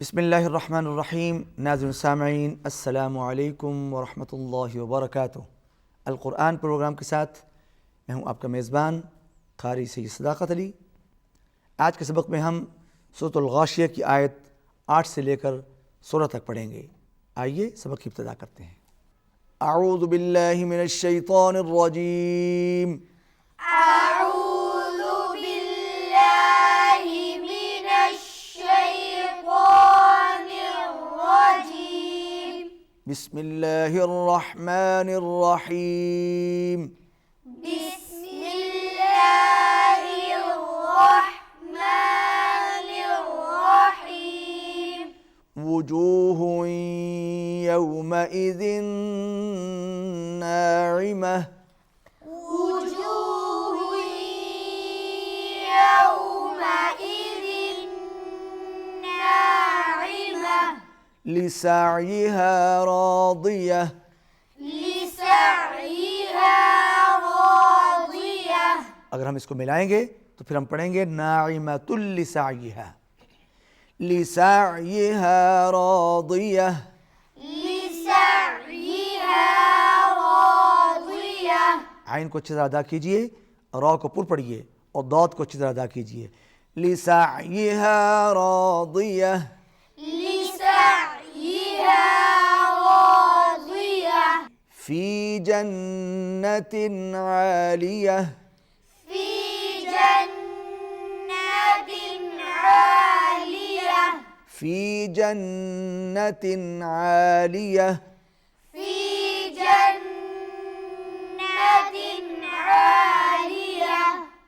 بسم اللہ الرحمن الرحیم۔ ناظرین سامعین السلام علیکم ورحمۃ اللہ وبرکاتہ۔ القرآن پروگرام کے ساتھ میں ہوں آپ کا میزبان قاری سید صداقت علی۔ آج کے سبق میں ہم سورۃ-ال-غاشیہ کی آیت 8 سے لے کر 16 تک پڑھیں گے۔ آئیے سبق کی ابتدا کرتے ہیں۔ اعوذ باللہ من الشیطان الرجیم۔ بسم اللہ الرحمن الرحیم۔ بسم اللہ الرحمن الرحیم۔ وجوہ یومئذ ناعمہ۔ وجوہ یومئذ ناعمہ۔ لسعیہا راضیہ۔ لسعیہا راضیہ۔ اگر ہم اس کو ملائیں گے تو پھر ہم پڑھیں گے ناعمۃ لسعیہا۔ لسعیہا راضیہ۔ لسعیہا راضیہ۔ عین کو اچھی طرح ادا کیجئے، را کو پر پڑھیے اور ضاد کو اچھی طرح ادا کیجئے۔ لسعیہا راضیہ۔ فی جنت عالیہ۔ فی جنت عالیہ۔ فی جنت عالیہ۔ فی جنت عالیہ۔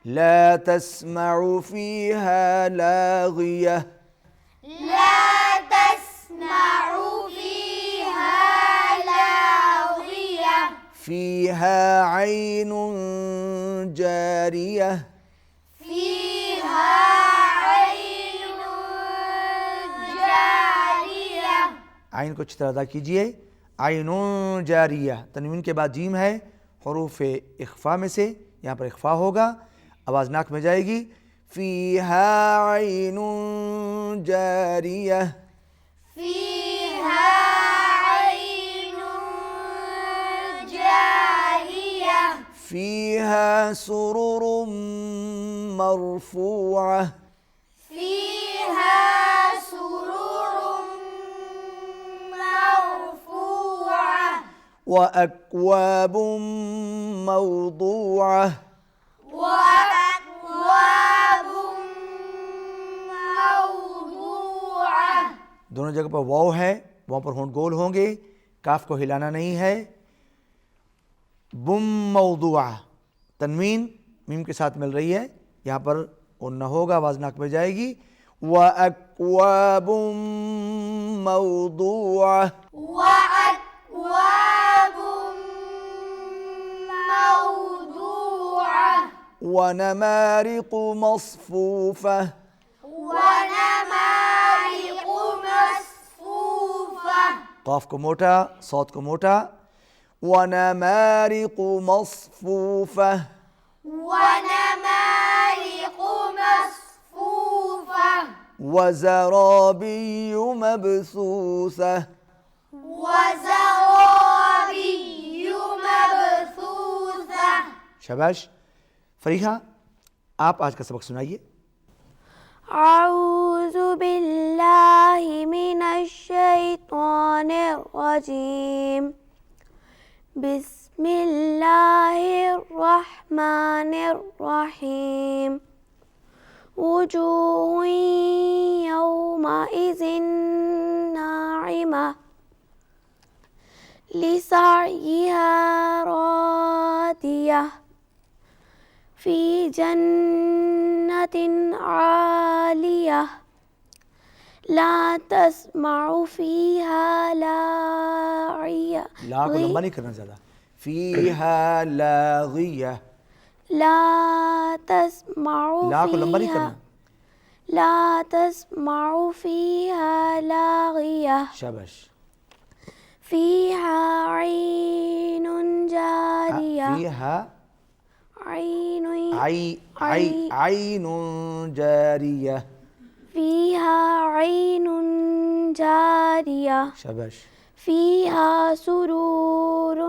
لا تسمع فیہا لاغیہ۔ لا تسمع فیہا لاغیہ۔ فیہا عین جاریہ۔ فیہا عین جاریہ۔ عین کو اچھی طرح ادا کیجئے۔ عین جاریہ، تنوین کے بعد جیم ہے، حروف اخفا میں سے، یہاں پر اخفا ہوگا، آواز ناک میں جائے گی۔ فیہا عین جاریہ۔ فیہا عین جاریہ۔ فیہا سرر مرفوعہ۔ فیہا سرر مرفوعہ۔ وأکواب موضوعہ۔ وأکواب موضوعہ۔ دونوں جگہ پر واو ہے، وہاں پر ہونٹ گول ہوں گے، کاف کو ہلانا نہیں ہے۔ بم موضوعہ، تنوین میم کے ساتھ مل رہی ہے، یہاں پر غنہ ہوگا، آواز ناک میں جائے گی۔ وأکواب موضوعہ۔ وأکواب موضوعہ۔ ونمارق مصفوفہ۔ ونمارق مصفوفہ۔ قاف کو موٹا، صاد کو موٹا۔ ونمارق مصفوفہ۔ ونمارق مصفوفہ۔ وزرابی مبثوثہ۔ وزرابی مبثوثہ۔ شاباش۔ فریحہ، آپ آج کا سبق سنائیے۔ اعوذ باللہ من الشیطان الرجیم۔ بسم اللہ الرحمن الرحیم۔ وجوہ یومئذ ناعمہ۔ لسعیہا راضیہ۔ فی جنت عالیہ۔ لا تسمع فیہا لاغیہ۔ لا کو لمبا نہیں کرنا زیادہ۔ فیہا لاغیہ۔ لا تسمع لا کو لمبا نہیں کرنا۔ لا تسمع فیہا لاغیہ۔ شاباش۔ فیہا عین جاریہ۔ فیہا عین عین جاریہ۔ فيها عين جارية شاباش. فيها سرور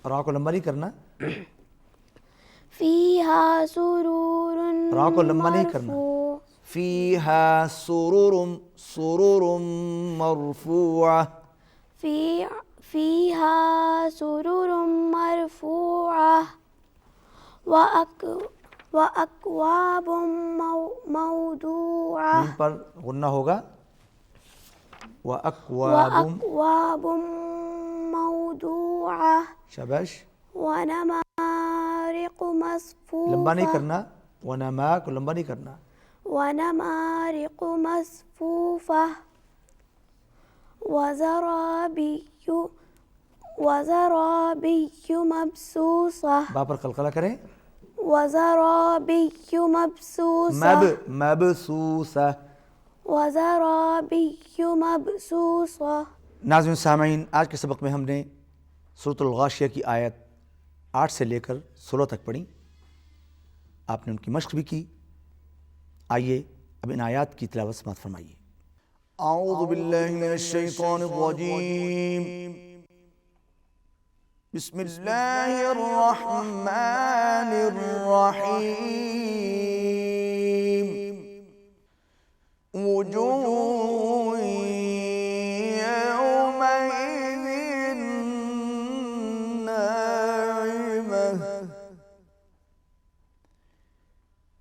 را کو لمبا نہیں کرنا، فيها سرور را کو لمبا نہیں کرنا. مرفوع فیہا سرور مرفوعہ. فيها سرور مرفوعة وأكواب موضوعة میم پر غنہ ہوگا. وَأَكْوَابٌ. موضوعة شاباش. ونمارق مصفوفة لمبا نہیں کرنا، ونما کو لمبا نہیں کرنا. ونمارق مصفوفة وزرابي مبثوثة با پر قلقلہ کریں. وزرابي مبثوثة مبثوثہ. وزرابي مبثوثة. ناظرین سامعین، آج کے سبق میں ہم نے سورۃ-ال-غاشیہ کی آیت 8 سے لے کر 16 تک پڑھی. آپ نے ان کی مشق بھی کی. آئیے اب ان آیات کی تلاوت سماعت فرمائیے. اعوذ باللہ من الشیطان الرجیم. بسم اللہ الرحمن الرحیم. وجوہ یومئذ ناعمہ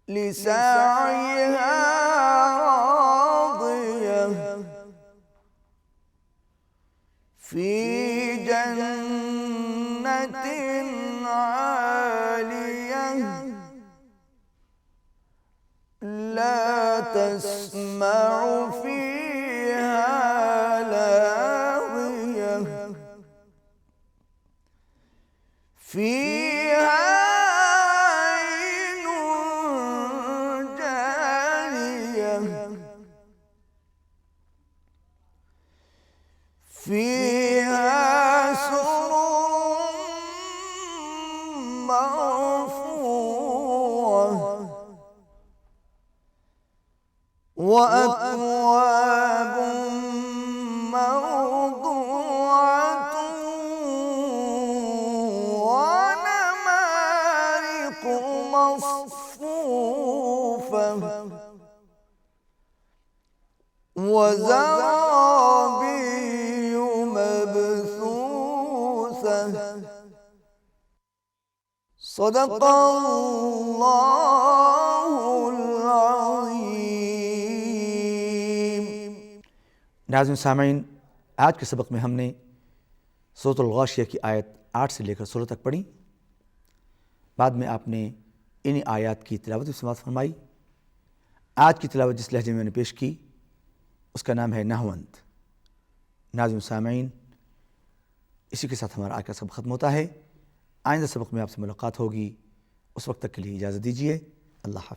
لسعیہا راضیہ فی جنت عالیہ لا تسمع فیہا لاغیہ فیہا عین جاریہ فیہا سرور مرفوعہ وأكواب موضوعة ونمارق مصفوفة وزرابي مبثوثة. صدق اللہ العظیم. ناظرین سامعین، آج کے سبق میں ہم نے سورۃ-ال-غاشیہ کی آیت 8 سے لے کر 16 تک پڑھی. بعد میں آپ نے ان آیات کی تلاوت بھی سماعت فرمائی. آج کی تلاوت جس لہجے میں نے پیش کی اس کا نام ہے نحوند. ناظرین سامعین، اسی کے ساتھ ہمارا آج کا سبق ختم ہوتا ہے. آئندہ سبق میں آپ سے ملاقات ہوگی. اس وقت تک کے لیے اجازت دیجیے. اللہ حافظ.